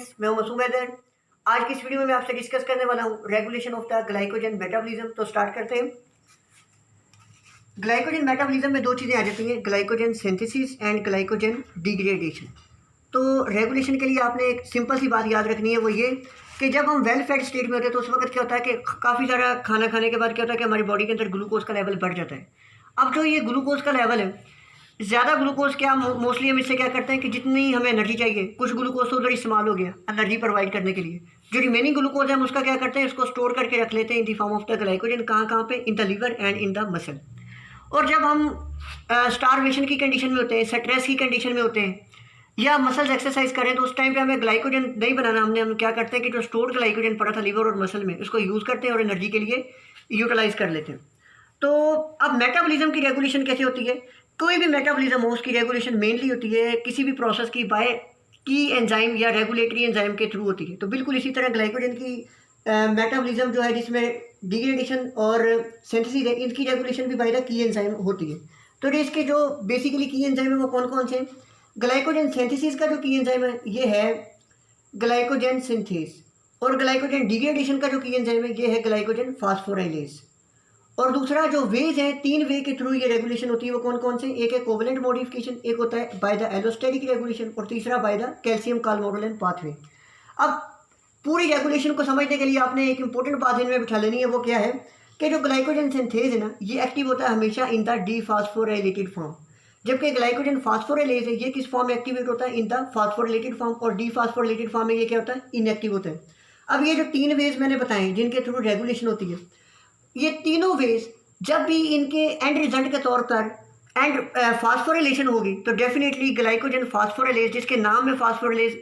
Friends, मैं हूं मसूम हैदर। आज की इस वीडियो में मैं आपसे डिस्कस करने वाला हूं regulation of the glycogen metabolism. तो स्टार्ट करते हैं। ग्लाइकोजन मेटाबॉलिज्म में दो चीज़ें आ जाती हैं, glycogen synthesis and glycogen degradation. तो रेगुलेशन के लिए आपने एक सिंपल सी बात याद रखनी है, वो ये कि जब हम वेल फेड स्टेट में होते हैं तो उस वक्त क्या होता है कि काफ़ी सारा खाना खाने के बाद क्या होता है कि हमारी बॉडी के अंदर ग्लूकोज का लेवल बढ़ जाता है। अब जो ये ग्लूकोज का लेवल है, ज़्यादा ग्लूकोज क्या मोस्टली हम इससे क्या करते हैं कि जितनी हमें एनर्जी चाहिए, कुछ ग्लूकोज तो उधर इस्तेमाल हो गया एनर्जी प्रोवाइड करने के लिए, जो रिमेनिंग ग्लूकोज है हम उसका क्या करते हैं, इसको स्टोर करके रख लेते हैं in the form of the glycogen. कहाँ कहाँ पे? In the liver and in the muscle. और जब हम स्टारवेशन की कंडीशन में होते हैं, स्ट्रेस की कंडीशन में होते हैं, या मसल्स एक्सरसाइज करें, तो उस टाइम पे हमें ग्लाइकोजन नहीं बनाना, हम क्या करते हैं कि जो स्टोर्ड ग्लाइकोजन पड़ा था लीवर और मसल में, उसको यूज़ करते हैं और एनर्जी के लिए यूटिलाइज कर लेते हैं। तो अब मेटाबॉलिज्म की रेगुलेशन कैसे होती है? कोई भी मेटाबॉलिज्म हो उसकी रेगुलेशन मेनली होती है किसी भी प्रोसेस की बाय की एंजाइम या रेगुलेटरी एंजाइम के थ्रू होती है। तो बिल्कुल इसी तरह ग्लाइकोजन की मेटाबॉलिज्म जो है, जिसमें डिग्रेडेशन और सिंथेसिस है, इनकी रेगुलेशन भी बाय द की एंजाइम होती है। तो इसके जो बेसिकली की एंजाइम है वो कौन कौन से हैं? ग्लाइकोजन सिंथेसिस का जो की एंजाइम है ये है ग्लाइकोजन सिंथेस, और ग्लाइकोजन डिग्रेडेशन का जो की एंजाइम है ये है ग्लाइकोजन फास्फोराइलेज। और दूसरा जो वेज है, तीन वे के थ्रू ये रेगुलेशन होती है, वो कौन कौन से? एक है कोवेलेंट मॉडिफिकेशन, एक होता है बाय द एलोस्टेरिक रेगुलेशन, और तीसरा by the calcium carbonyl pathway. अब पूरी रेगुलेशन को समझने के लिए आपने एक इंपॉर्टेंट बात इनमें बिठा लेनी है, वो क्या है कि जो ग्लाइकोजन सिंथेज है ना, ये एक्टिव होता है हमेशा इन द डीफास्फोराइलेटेड फॉर्म, जबकि ग्लाइकोजन फास्फोराइलेज है ये किस फॉर्म में एक्टिवेट होता है? इन द फास्फोरिलेटेड फॉर्म, और डीफास्फोरिलेटेड फॉर्म में ये क्या होता है? इनएक्टिव होता है। अब ये जो तीन वेज मैंने बताए जिनके थ्रू रेगुलेशन होती है, ये तीनों वेज जब भी इनके एंड रिजल्ट के तौर पर एंड फास्फोरिलेशन होगी, तो डेफिनेटली ग्लाइकोजन फास्फोरिलेज, जिसके नाम में फास्फोरिलेज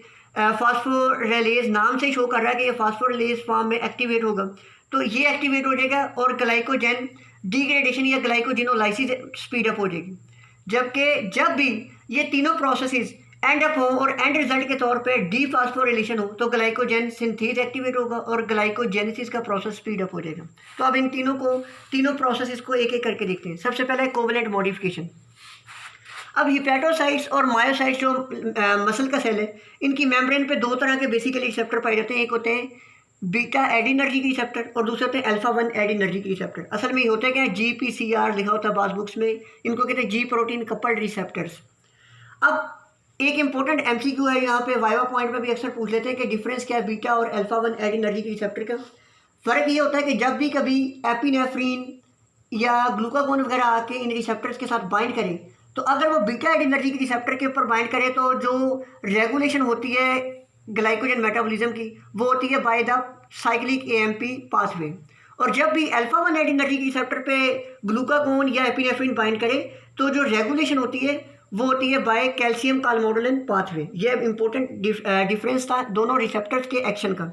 नाम से ही शो कर रहा है कि ये फास्फोरिलेज फॉर्म में एक्टिवेट होगा, तो ये एक्टिवेट हो जाएगा और ग्लाइकोजन डिग्रेडेशन या ग्लाइकोजिनोलाइसिस स्पीड अप हो जाएगी। जबकि जब भी ये तीनों प्रोसेसेस एंड अप हो और एंड रिजल्ट के तौर पे डीफास्फोरिलेशन हो, तो ग्लाइकोजन सिंथेज एक्टिवेट होगा और ग्लाइकोजेनेसिस का प्रोसेस स्पीड अप हो जाएगा। तो अब इन तीनों प्रोसेसेस को एक एक करके देखते हैं। सबसे पहले कोवेलेंट मॉडिफिकेशन। अब हिपैटोसाइट्स और मायोसाइट्स जो मसल का सेल है, इनकी मेम्ब्रेन पे दो तरह के बेसिकली रिसेप्टर पाए जाते हैं। एक होते हैं बीटा एडिनर्जिक रिसेप्टर और दूसरे होते हैं अल्फा 1 एडिनर्जिक रिसेप्टर। असल में ये होते क्या है? GPCR लिखा होता है बास बुक्स में, इनको कहते हैं जी प्रोटीन कपल्ड रिसेप्टर्स। अब एक इंपॉर्टेंट एमसीक्यू है यहाँ पे, वाइवा पॉइंट में भी अक्सर पूछ लेते हैं कि डिफरेंस क्या है बीटा और अल्फा 1 एडिनर्जिक रिसेप्टर का। फ़र्क ये होता है कि जब भी कभी एपिनेफ्रिन या ग्लूकागोन वगैरह आके इन रिसेप्टर्स के साथ बाइंड करें, तो अगर वो बीटा एडिनर्जिक रिसेप्टर के ऊपर बाइंड करे, तो जो रेगुलेशन होती है ग्लाइकोजन मेटाबॉलिज्म की, वो होती है by the cyclic AMP pathway. और जब भी अल्फा 1 एडिनर्जिक रिसेप्टर पे ग्लूकागोन या एपिनेफ्रिन बाइंड करे, तो जो रेगुलेशन होती है वो होती है बाय कैल्शियम कार्बोनिल पाथवे। ये इंपॉर्टेंट डिफरेंस था दोनों रिसेप्टर्स के एक्शन का,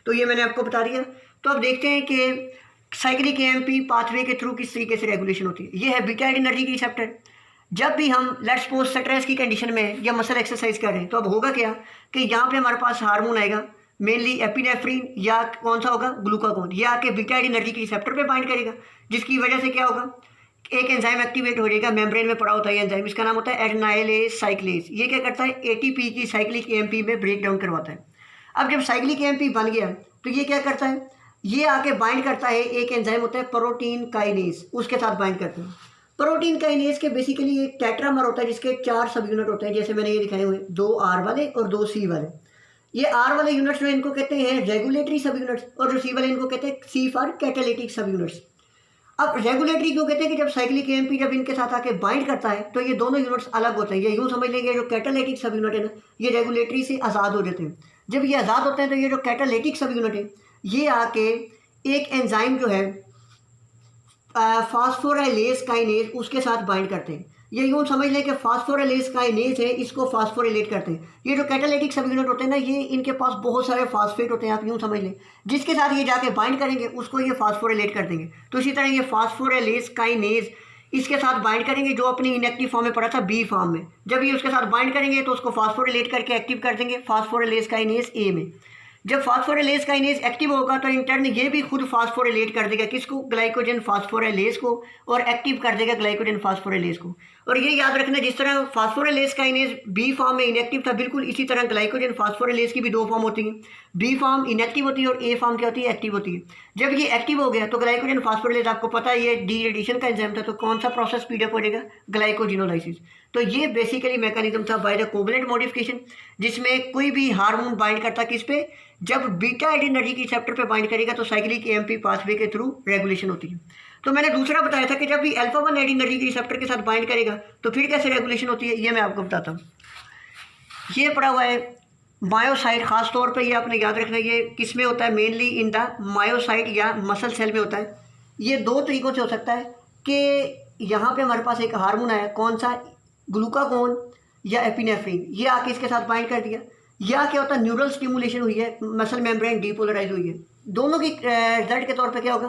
तो ये मैंने आपको बता दिया। तो अब देखते हैं कि साइक्लिक AMP पाथवे के थ्रू किस तरीके से रेगुलेशन होती है। ये है बीटा एडिनर्जिक रिसेप्टर। जब भी हम लेट्स सपोज स्ट्रेस की कंडीशन में या मसल एक्सरसाइज कर रहे हैं, तो अब होगा क्या कि यहाँ पे हमारे पास हार्मोन आएगा, मेनली एपिनेफ्रिन या कौन सा होगा? ग्लूकागोन। ये आके बीटा एडिनर्जिक रिसेप्टर पे बाइंड करेगा, जिसकी वजह से क्या होगा? एक एंजाइम एक्टिवेट हो जाएगा, मेम्ब्रेन में पड़ा होता है एंजाइम, इसका नाम होता है एडेनाइलेज साइक्लेज। ये क्या करता है? ATP की साइक्लिक AMP में ब्रेक डाउन करवाता है। अब जब साइक्लिक AMP बन गया, तो ये क्या करता है? ये आके बाइंड करता है, एक एंजाइम होता है प्रोटीन काइनेज, उसके साथ बाइंड करते हैं। प्रोटीन काइनेज के बेसिकली एक टेट्रामर होता है जिसके 4 सब यूनिट होते हैं, जैसे मैंने ये दिखाए हुए, 2 R वाले और 2 C वाले। ये R वाले यूनिट्स में इनको कहते हैं रेगुलेटरी सब यूनिट्स, और जो C वाले इनको कहते हैं C फॉर कैटालिटिक सब यूनिट्स। अब रेगुलेटरी क्यों कहते हैं? कि जब साइक्लिक AMP जब इनके साथ आके बाइंड करता है, तो ये दोनों यूनिट्स अलग होते हैं। ये यूँ समझ लेंगे, जो कैटालिटिक सब यूनिट है ना, ये रेगुलेटरी से आज़ाद हो जाते हैं। जब ये आज़ाद होते हैं, तो ये जो कैटालिटिक सब यूनिट है, ये आके एक एंजाइम जो है फास्फोराइलेज काइनेज, उसके साथ बाइंड करते हैं। ये यूँ समझ लें कि फास्फोराइलेज काइनेज है, इसको फास्फोरिलेट करते हैं। ये जो कैटालिटिक सब यूनिट होते हैं ना, ये इनके पास बहुत सारे फास्फेट होते हैं, आप यूँ समझ लें, जिसके साथ ये जाके बाइंड करेंगे उसको ये फास्फोरिलेट कर देंगे। तो इसी तरह ये फास्फोराइलेज काइनेज इसके साथ बाइंड करेंगे, जो अपनी इनएक्टिव फॉर्म में पड़ा था B फॉर्म में, जब ये उसके साथ बाइंड करेंगे तो उसको फास्फोरिलेट करके एक्टिव कर देंगे फास्फोराइलेज काइनेज A में। जब फास्फोराइलेज काइनेज एक्टिव होगा तो इन टर्न ये भी खुद फास्फोराइलेट कर देगा किसको, ग्लाइकोजन फास्फोराइलेज को, और एक्टिव कर देगा ग्लाइकोजन फास्फोराइलेज को। और ये याद रखना, जिस तरह फास्फोराइलेज काइनेज बी फॉर्म में इनएक्टिव था, बिल्कुल इसी तरह ग्लाइकोजन फास्फोराइलेज की भी दो फॉर्म होती हैं। बी फॉर्म इनएक्टिव होती है और ए फॉर्म क्या होती है, एक्टिव होती है। जब ये एक्टिव हो गया तो ग्लाइकोजन फास्फोराइलेज आपको पता है ये डिग्रेडेशन का एंजाइम था, तो कौन सा प्रोसेस स्पीडअप हो जाएगा, ग्लाइकोजिनोलाइसिस। तो ये बेसिकली मैकेनिज्म था बाय द कोवलेंट मॉडिफिकेशन, जिसमें कोई भी हार्मोन बाइंड करता किस पे, जब बीटा एडिनर्जिक रिसेप्टर पे बाइंड करेगा तो साइक्लिक एएमपी पाथवे के थ्रू रेगुलेशन होती है। तो मैंने दूसरा बताया था कि जब भी अल्फा 1 एडिनर्जिक रिसेप्टर के साथ बाइंड करेगा तो फिर कैसे रेगुलेशन होती है, ये मैं आपको बताता हूँ। ये पड़ा हुआ है मायोसाइट, खास तौर पे ये आपने याद रखना है, ये किस में होता है, मेनली इन द मायोसाइट या मसल सेल में होता है। ये दो तरीक़ों से हो सकता है कि यहाँ पे हमारे पास एक हार्मोन आया, कौन सा, ग्लूकागोन या एपिनेफ्रिन, ये आके इसके साथ बाइंड कर दिया, या क्या होता है न्यूरल स्टिमुलेशन हुई है, मसल मेम्ब्रेन डीपोलराइज हुई है। दोनों की रिजल्ट के तौर पे क्या होगा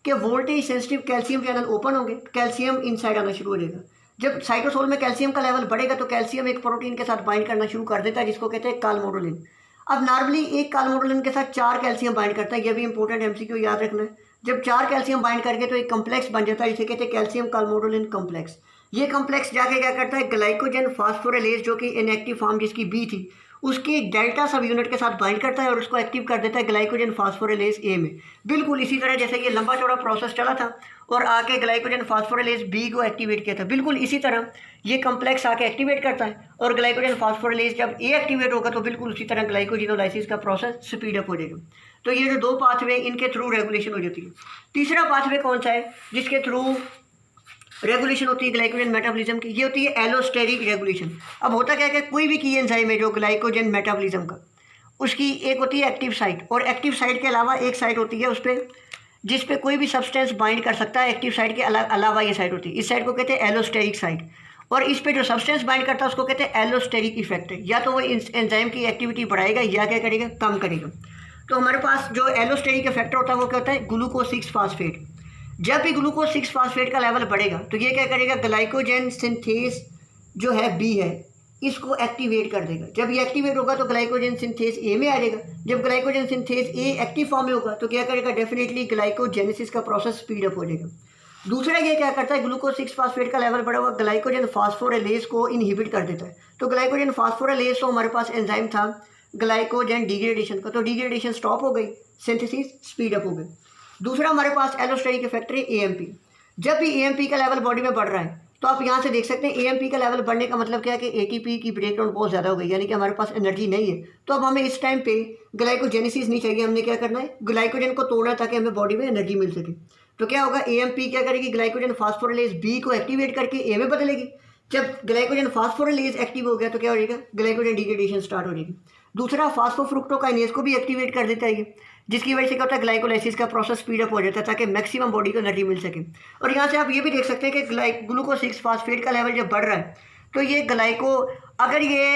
कि voltage sensitive calcium channel open होंगे, कैल्शियम इनसाइड आना शुरू हो जाएगा। जब साइटोसोल में कैल्शियम का लेवल बढ़ेगा तो कैल्शियम एक प्रोटीन के साथ बाइंड करना शुरू कर देता है जिसको कहते हैं कालमोडोलिन। अब नॉर्मली एक कालमोडोलिन के साथ 4 कैल्शियम बाइंड करता है, यह भी इंपॉर्टेंट एमसीक्यू याद रखना है। जब 4 कैल्शियम बाइंड करके तो एक कम्प्लेक्स बन जाता है जिसे कहते हैं कैल्शियम कालमोडोलिन कम्प्लेक्स। ये कम्प्लेक्स जाके क्या करता है, ग्लाइकोजन फास्फोराइलेज जो कि इनएक्टिव फॉर्म जिसकी बी थी उसकी डेल्टा सब यूनिट के साथ बाइंड करता है और उसको एक्टिव कर देता है ग्लाइकोजन फास्फोराइलेज ए में। बिल्कुल इसी तरह जैसे ये लंबा चौड़ा प्रोसेस चला था और आके ग्लाइकोजन फास्फोराइलेज बी को एक्टिवेट किया था, बिल्कुल इसी तरह ये कम्प्लेक्स आके एक्टिवेट करता है और ग्लाइकोजन फास्फोराइलेज जब ए एक्टिवेट होगा तो बिल्कुल उसी तरह ग्लाइकोजिनोलाइसिस का प्रोसेस स्पीड अप हो जाएगा। तो ये जो 2 पाथवे इनके थ्रू रेगुलेशन हो जाती है। तीसरा पाथवे कौन सा है जिसके थ्रू रेगुलेशन होती है ग्लाइकोजन मेटाबॉलिज्म की, ये होती है एलोस्टेरिक रेगुलेशन। अब होता क्या है कि कोई भी की एंजाइम है जो ग्लाइकोजन मेटाबॉलिज्म का, उसकी एक होती है एक्टिव साइट, और एक्टिव साइट के अलावा एक साइट होती है उस पर जिस पे कोई भी सब्सटेंस बाइंड कर सकता है। एक्टिव साइट के अलावा ये साइट होती है, इस साइट को कहते हैं एलोस्टेरिक साइट, और इस पे जो सब्सटेंस बाइंड करता है उसको कहते हैं एलोस्टेरिक इफेक्ट। या तो वो एंजाइम की एक्टिविटी बढ़ाएगा या क्या करेगा, कम करेगा। तो हमारे पास जो एलोस्टेरिक इफेक्ट होता है वो क्या होता है, ग्लूकोज 6 फास्फेट। जब भी ग्लूकोज 6 फास्फेट का लेवल बढ़ेगा तो ये क्या करेगा, ग्लाइकोजन सिंथेस जो है बी है इसको एक्टिवेट कर देगा। जब ये एक्टिवेट होगा तो ग्लाइकोजन सिंथेस ए में आ जाएगा। जब ग्लाइकोजन सिंथेस ए एक्टिव फॉर्म में होगा तो क्या करेगा, डेफिनेटली ग्लाइकोजेनेसिस का प्रोसेस स्पीड अप हो जाएगा। दूसरा ये क्या करता है, ग्लूकोज 6 फास्फेट का लेवल बढ़ा हुआ ग्लाइकोजन फास्फोराइलेज को इनहिबिट कर देता है। तो ग्लाइकोजन फास्फोराइलेज तो हमारे पास एंजाइम था ग्लाइकोजन डिग्रेडेशन का, तो डिग्रेडेशन स्टॉप हो गई, सिंथेसिस स्पीड अप हो गई। दूसरा हमारे पास एलोस्टेरिक इफेक्ट है एएमपी। जब भी एएमपी का लेवल बॉडी में बढ़ रहा है तो आप यहाँ से देख सकते हैं एएमपी का लेवल बढ़ने का मतलब क्या है कि एटीपी की ब्रेकडाउन बहुत ज़्यादा हो गई, यानी कि हमारे पास एनर्जी नहीं है। तो अब हमें इस टाइम पे ग्लाइकोजेनेसिस नहीं चाहिए, हमने क्या करना है, ग्लाइकोजन को तोड़ना ताकि हमें बॉडी में एनर्जी मिल सके। तो क्या होगा, एएमपी क्या करेगी, ग्लाइकोजन फास्फोराइलेज बी को एक्टिवेट करके ए में बदलेगी। जब ग्लाइकोजन फास्फोराइलेज एक्टिव हो गया तो क्या हो जाएगा, ग्लाइकोजन डिग्रेडेशन स्टार्ट हो जाएगी। दूसरा फास्फोफ्रुक्टोकाइनेज को भी एक्टिवेट कर देता है, जिसकी वजह से क्या होता है, ग्लाइकोलाइसिस का प्रोसेस स्पीड अप हो जाता है ताकि मैक्सिमम बॉडी को एनर्जी मिल सके। और यहाँ से आप ये भी देख सकते हैं कि ग्लूकोज 6 फास्फेट का लेवल जब बढ़ रहा है तो ये अगर ये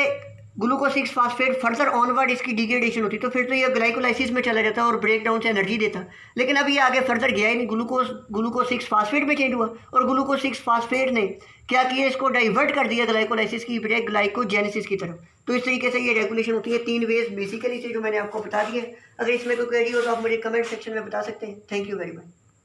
ग्लूकोज 6 फास्फेट फर्दर ऑनवर्ड इसकी डिग्रेडेशन होती तो फिर तो ये ग्लाइकोलाइसिस में चला जाता और ब्रेक डाउन से एनर्जी देता। लेकिन अब ये आगे फर्दर गया ही नहीं, ग्लूकोज 6 फास्फेट में चेंज हुआ और ग्लूकोज 6 फास्फेट ने क्या किया, इसको डाइवर्ट कर दिया ग्लाइकोलाइसिस की बजाय ग्लाइकोजेनेसिस की तरफ। तो इस तरीके से ये रेगुलेशन होती है 3 वेज बेसिकली से जो मैंने आपको बता दिए। अगर इसमें कोई क्वेरी हो तो आप मुझे कमेंट सेक्शन में बता सकते हैं। Thank you very much.